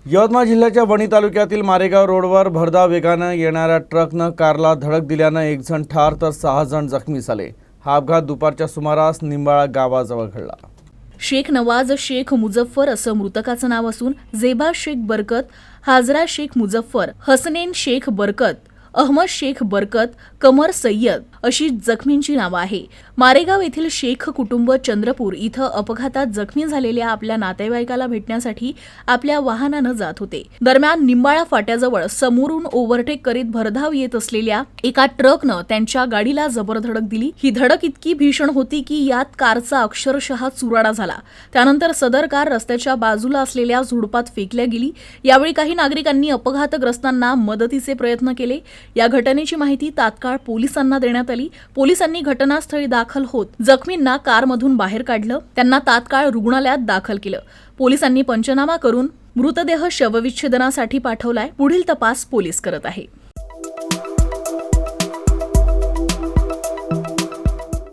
यवतमाळ जिल्ह्याच्या वणी तालुक्यातील मारेगाव रोडवर भरधाव वेगानं येणाऱ्या ट्रकनं कारला धडक दिल्यानं एक जण ठार तर 6 जण जखमी झाले। हा अपघात दुपारच्या सुमारास निंबाळा गावाजवळ घडला। शेख नवाज शेख मुझफ्फर असं मृतकाचं नाव असून जेबा शेख बरकत, हाजरा शेख मुझफ्फर, हसनेन शेख बरकत, अहमद शेख बरकत, कमर सय्यद अशी जखमींची नावं आहे। मारेगाव येथील शेख कुटुंब चंद्रपूर इथं अपघातात जखमी झालेल्या आपल्या नातेवाईकाला भेटण्यासाठी आपल्या वाहनानं जात होते। दरम्यान निंबाळा फाट्याजवळ समोरून ओव्हरटेक करीत भरधाव येत असलेल्या एका ट्रकनं त्यांच्या गाडीला जबर धडक दिली। ही धडक इतकी भीषण होती की यात कारचा अक्षरशः चुराडा झाला। त्यानंतर सदर कार रस्त्याच्या बाजूला असलेल्या झुडपात फेकल्या गेली। यावेळी काही नागरिकांनी अपघातग्रस्तांना मदतीचे प्रयत्न केले। या घटनेची माहिती तात्काळ पोलिसांना देण्यात आली। पोलिसांनी घटनास्थळी दाखल होत जखमींना कारमधून बाहेर काढलं, त्यांना तात्काळ रुग्णालयात दाखल केलं। पोलिसांनी पंचनामा करून मृतदेह शवविच्छेदनासाठी पाठवलाय। पुढील तपास पोलीस करत आहे।